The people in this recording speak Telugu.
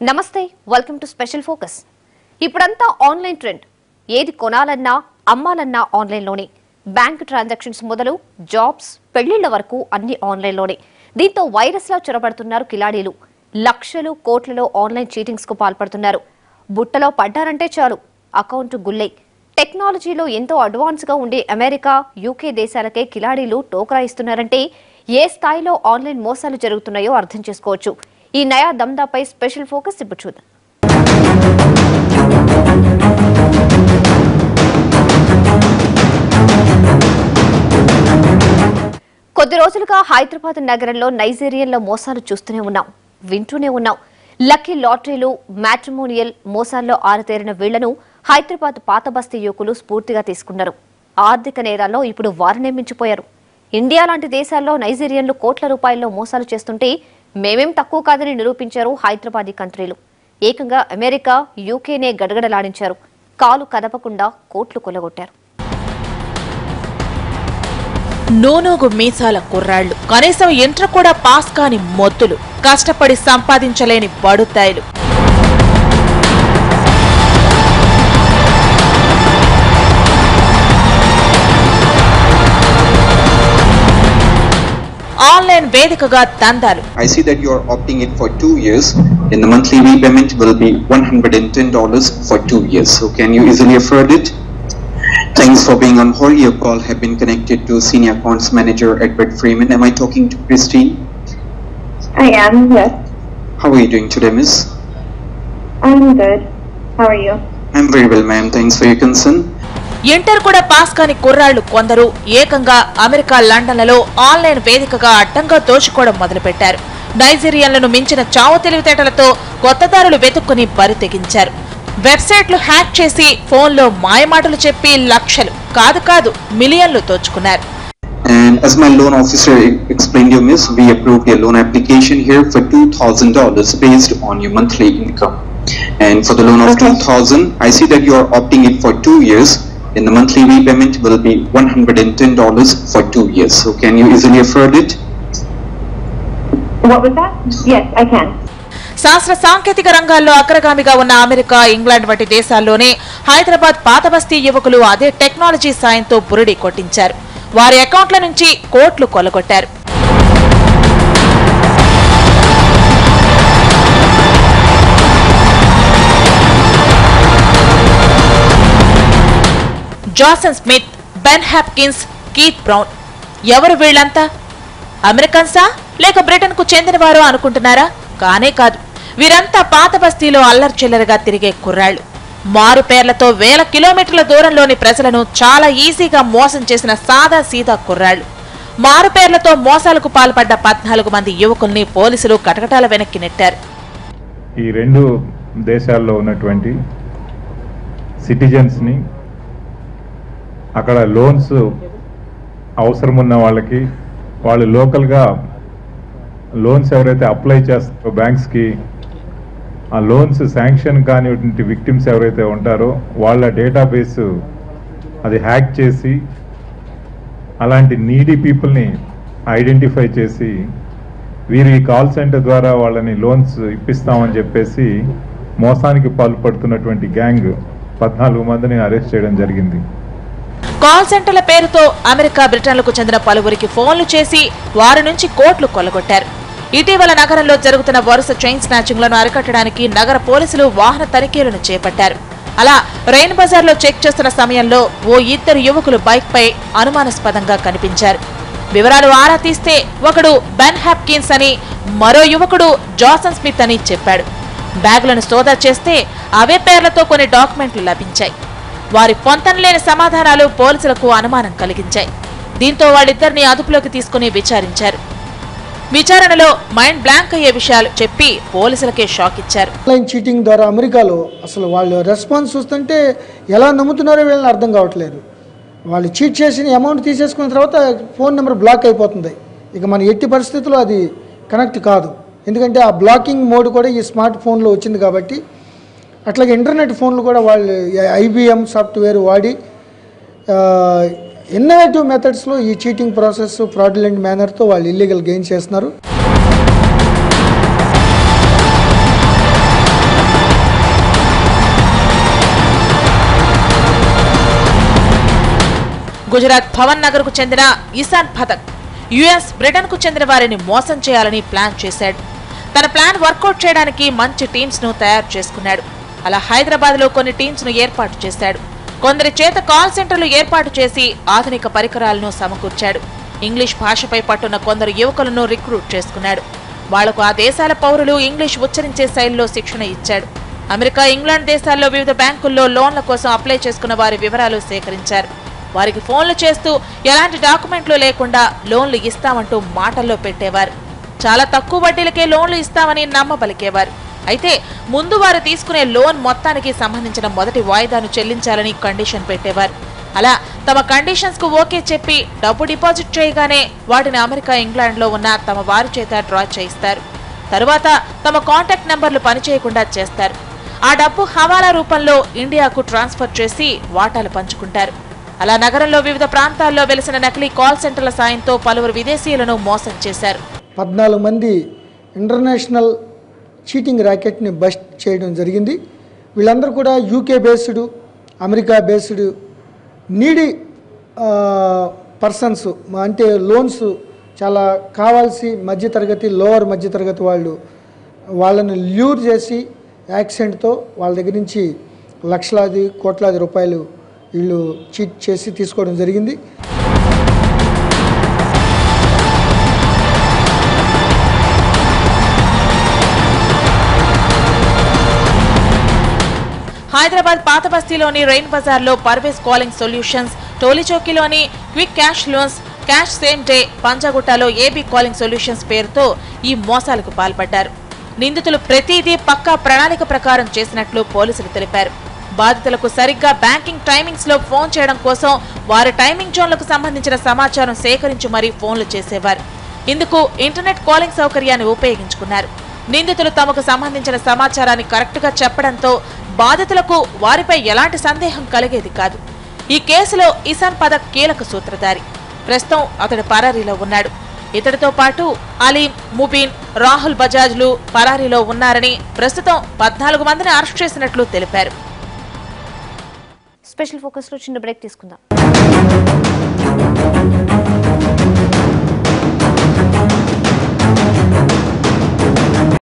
నమస్తే వెల్కమ్ టు స్పెషల్ ఫోకస్. ఇప్పుడంతా ఆన్లైన్ ట్రెండ్. ఏది కొనాలన్నా అమ్మాలన్నా ఆన్లైన్లోనే. బ్యాంక్ ట్రాన్సాక్షన్స్ మొదలు జాబ్స్ పెళ్లిళ్ల వరకు అన్ని ఆన్లైన్లోనే. దీంతో వైరస్లా చొరబడుతున్నారు కిలాడీలు. లక్షలు కోట్లలో ఆన్లైన్ చీటింగ్స్ కు పాల్పడుతున్నారు. బుట్టలో పడ్డారంటే చాలు అకౌంట్ గుల్లే. టెక్నాలజీలో ఎంతో అడ్వాన్స్ గా ఉండే అమెరికా, యూకే దేశాలకే కిలాడీలు టోకరా ఇస్తున్నారంటే ఏ స్థాయిలో ఆన్లైన్ మోసాలు జరుగుతున్నాయో అర్థం చేసుకోవచ్చు. ఈ నయా దందాపై స్పెషల్ ఫోకస్ ఇప్పుడు చూద్దాం. కొద్ది రోజులుగా హైదరాబాద్ నగరంలో నైజీరియన్ల మోసాలు చూస్తూనే ఉన్నాం, వింటూనే ఉన్నాం. లక్కీ లాటరీలు, మ్యాట్రిమోనియల్ మోసాల్లో ఆరితేరిన వీళ్లను హైదరాబాద్ పాత బస్తీ యువకులు స్ఫూర్తిగా తీసుకున్నారు. ఆర్థిక నేరాల్లో ఇప్పుడు వారినే మించిపోయారు. ఇండియా లాంటి దేశాల్లో నైజీరియన్లు కోట్ల రూపాయల్లో మోసాలు చేస్తుంటే మేమేం తక్కువ కాదని నిరూపించారు హైదరాబాదీ కంట్రీలు. ఏకంగా అమెరికా, యూకేనే గడగడలాడించారు. కాలు కదపకుండా కోట్లు కొల్లగొట్టారు. నూనూగు మీసాల కుర్రాళ్లు, కనీసం ఇంటర్ కూడా పాస్ కాని మొద్దులు, కష్టపడి సంపాదించలేని బడుతాయిలు. ఆన్లైన్ వేదికగా దందాలు. I see that you are opting it for 2 years. In the monthly repayment will be $110 for 2 years. So can you easily afford it? Thanks for being on hold. Your call have been connected to Senior Accounts Manager Edward Freeman. Am I talking to Christine? I am, yes. How are you doing today, miss? I'm good. How are you? I'm very well, ma'am. Thanks for your concern. Inter కూడా పాస్ కాని కుర్రాళ్లు కొందరు ఏకంగా అమెరికా, లండన్లలో ఆన్లైన్ వేదికగా అడ్డంగా దోచుకోవడం మొదలుపెట్టారు. నైజీరియన్లను మించిన చావు తెలివితేటలతో కొత్తదారులు వెతుక్కుని బరి తెగించారు. వెబ్సైట్లు హ్యాక్ చేసి ఫోన్లో మాయమాటలు చెప్పి లక్షలు కాదు మిలియన్లు దోచుకున్నారు. And as my loan officer explained you, miss, we approved your loan application here for $2,000 based on your monthly income. And for the loan of $2,000, I see that you are opting it for 2 years. In the monthly repayment will be $110 for 2 years. So can you easily afford it? What was that? Yes, I can. శాస్త్ర సాంకేతిక రంగాల్లో అగ్రగామిగా ఉన్న అమెరికా, ఇంగ్లాండ్ వంటి దేశాల్లోనే హైదరాబాద్ పాత బస్తీ యువకులు అదే టెక్నాలజీ సాయంతో బురిడి కొట్టించారు. వారి అకౌంట్ల నుంచి కోట్లు కొల్లగొట్టారు. Jason Smith, Ben Hopkins, Keith brown, ఎవరు వీళ్లంతా? అమెరికన్సా లేక బ్రిటన్ కు చెందినవారో అనుకుంటున్నారా? కానే కాదు. వీరంతా పాత బస్తీలో అల్లర్చిల్లరగా తిరిగే కుర్రాళ్లు. మారు పేర్లతో వేల కిలోమీటర్ల దూరంలోని ప్రజలను చాలా ఈజీగా మోసం చేసిన సాదా సీదా కుర్రాళ్లు. మారు పేర్లతో మోసాలకు పాల్పడ్డ 14 మంది యువకుల్ని పోలీసులు కటకటాల వెనక్కి నెట్టారు. ఈ రెండు దేశాల్లో ఉన్నటువంటి సిటిజన్స్ ని అక్కడ లోన్స్ అవసరం ఉన్న వాళ్ళకి, వాళ్ళు లోకల్గా లోన్స్ ఎవరైతే అప్లై చేస్తారో బ్యాంక్స్కి, ఆ లోన్స్ శాంక్షన్ కానిటువంటి విక్టిమ్స్ ఎవరైతే ఉంటారో వాళ్ళ డేటాబేస్ అది హ్యాక్ చేసి అలాంటి నీడీ పీపుల్ని ఐడెంటిఫై చేసి వీరు ఈ కాల్ సెంటర్ ద్వారా వాళ్ళని లోన్స్ ఇప్పిస్తామని చెప్పేసి మోసానికి పాల్పడుతున్నటువంటి గ్యాంగ్ 14 మందిని అరెస్ట్ చేయడం జరిగింది. కాల్ సెంటర్ల పేరుతో అమెరికా, బ్రిటన్లకు చెందిన పలువురికి ఫోన్లు చేసి వారి నుంచి కోట్లు కొల్లగొట్టారు. ఇటీవల నగరంలో జరుగుతున్న వరుస చైన్ స్నాచింగ్లను అరికట్టడానికి నగర పోలీసులు వాహన తనిఖీలను చేపట్టారు. అలా రెయిన్ బజార్లో చెక్ చేస్తున్న సమయంలో ఓ 2 యువకులు బైక్ పై అనుమానాస్పదంగా కనిపించారు. వివరాలు ఆరా తీస్తే ఒకడు బెన్ హాప్కిన్స్ అని, మరో యువకుడు జాసన్ స్మిత్ అని చెప్పాడు. బ్యాగులను సోదా చేస్తే అవే పేర్లతో కొన్ని డాక్యుమెంట్లు లభించాయి. వారి పొంతనలేని సమాధానాలు పోలీసులకు అనుమానం కలిగించాయి. దీంతో వాళ్ళిద్దరిని అదుపులోకి తీసుకుని విచారించారు. విచారణలో మైండ్ బ్లాంక్ అయ్యే విషయాలు చెప్పి పోలీసులకే షాక్ ఇచ్చారు. ఆన్లైన్ చీటింగ్ ద్వారా అమెరికాలో అసలు వాళ్ళు రెస్పాన్స్ చూస్తుంటే ఎలా నమ్ముతున్నారో వీళ్ళని అర్థం కావట్లేదు. వాళ్ళు చీట్ చేసిన అమౌంట్ తీసేసుకున్న తర్వాత ఫోన్ నెంబర్ బ్లాక్ అయిపోతుంది. ఇక మన ఎట్టి పరిస్థితుల్లో అది కనెక్ట్ కాదు. ఎందుకంటే ఆ బ్లాకింగ్ మోడ్ కూడా ఈ స్మార్ట్ ఫోన్లో వచ్చింది కాబట్టి. అట్లాగే ఇంటర్నెట్ ఫోన్లు కూడా వాళ్ళు IBM సాఫ్ట్వేర్ వాడి ఇన్నోవేటివ్ మెథడ్స్లో ఈ చీటింగ్ ప్రాసెస్ ఫ్రాడ్యులెంట్ మేనర్తో వాళ్ళు ఇల్లీగల్ గెయిన్ చేస్తున్నారు. గుజరాత్ భవన్ నగర్ కు చెందిన ఇసాన్ పథక్ యుఎస్, బ్రిటన్ కు చెందిన వారిని మోసం చేయాలని ప్లాన్ చేశాడు. తన ప్లాన్ వర్కౌట్ చేయడానికి మంచి టీమ్స్ ను తయారు చేసుకున్నాడు. అలా హైదరాబాద్ లో కొన్ని టీమ్స్ ను ఏర్పాటు చేశాడు. కొందరి చేత కాల్ సెంటర్లు ఏర్పాటు చేసి ఆధునిక పరికరాలను సమకూర్చాడు. ఇంగ్లీష్ భాషపై పట్టున్న కొందరు యువకులను రిక్రూట్ చేసుకున్నాడు. వాళ్లకు ఆ దేశాల పౌరులు ఇంగ్లీష్ ఉచ్చరించే శైలిలో శిక్షణ ఇచ్చాడు. అమెరికా, ఇంగ్లాండ్ దేశాల్లో వివిధ బ్యాంకుల్లో లోన్ల కోసం అప్లై చేసుకున్న వారి వివరాలు సేకరించారు. వారికి ఫోన్లు చేస్తూ ఎలాంటి డాక్యుమెంట్లు లేకుండా లోన్లు ఇస్తామంటూ మాటల్లో పెట్టేవారు. చాలా తక్కువ వడ్డీలకే లోన్లు ఇస్తామని నమ్మబలికేవారు. అయితే ముందు వారు తీసుకునే లోన్ మొత్తానికి సంబంధించిన మొదటి వాయిదాను చెల్లించాలని కండిషన్ పెట్టేవారు. అలా తమ కండిషన్స్ కు ఓకే చెప్పి డబ్బు డిపాజిట్ చేయగానే వాటిని అమెరికా, ఇంగ్లాండ్ లో ఉన్న తమ వారి చేత డ్రా చేయిస్తారు. తరువాత తమ కాంటాక్ట్ నంబర్లు పనిచేయకుండా చేస్తారు. ఆ డబ్బు హవాలా రూపంలో ఇండియాకు ట్రాన్స్ఫర్ చేసి వాటాలు పంచుకుంటారు. అలా నగరంలో వివిధ ప్రాంతాల్లో వెలిసిన నకిలీ కాల్ సెంటర్ల సాయంతో పలువురు విదేశీయులను మోసం చేశారు. 14 మంది ఇంటర్నేషనల్ చీటింగ్ ర్యాకెట్ని బస్ట్ చేయడం జరిగింది. వీళ్ళందరూ కూడా UK based, America based needy persons, అంటే లోన్స్ చాలా కావాల్సి మధ్యతరగతి, లోవర్ మధ్యతరగతి వాళ్ళని ల్యూర్ చేసి యాక్సిడెంట్తో వాళ్ళ దగ్గర నుంచి లక్షలాది కోట్లాది రూపాయలు వీళ్ళు చీట్ చేసి తీసుకోవడం జరిగింది. హైదరాబాద్ పాత బస్తీలోని రెయిన్ బజార్లో పర్వేజ్ కాలింగ్ సొల్యూషన్స్, టోలీచౌకీలోని quick cash loans, cash same day, పంజాగుట్టలో ఏబీ కాలింగ్ సొల్యూషన్స్ పేరుతో ఈ మోసాలకు పాల్పడ్డారు. నిందితులు ప్రతిదీ పక్కా ప్రణాళిక ప్రకారం చేసినట్లు పోలీసులు తెలిపారు. బాధితులకు సరిగ్గా బ్యాంకింగ్ టైమింగ్స్ లో ఫోన్ చేయడం కోసం వారి టైమింగ్ జోన్లకు సంబంధించిన సమాచారం సేకరించి మరీ ఫోన్లు చేసేవారు. ఇందుకు ఇంటర్నెట్ కాలింగ్ సౌకర్యాన్ని ఉపయోగించుకున్నారు. నిందితులు తమకు సంబంధించిన సమాచారాన్ని కరెక్ట్ గా చెప్పడంతో బాధితులకు వారిపై ఎలాంటి సందేహం కలిగేది కాదు. ఈ కేసులో ఇసాన్ పథక్ కీలక సూత్రధారి. ప్రస్తుతం అతడు పరారీలో ఉన్నాడు. ఇతడితో పాటు అలీం, ముబీన్, రాహుల్ బజాజ్లు పరారీలో ఉన్నారని, ప్రస్తుతం 14 మందిని అరెస్ట్ చేసినట్లు తెలిపారు. స్పెషల్ ఫోకస్ లో చిన్న బ్రేక్ తీసుకుందాం.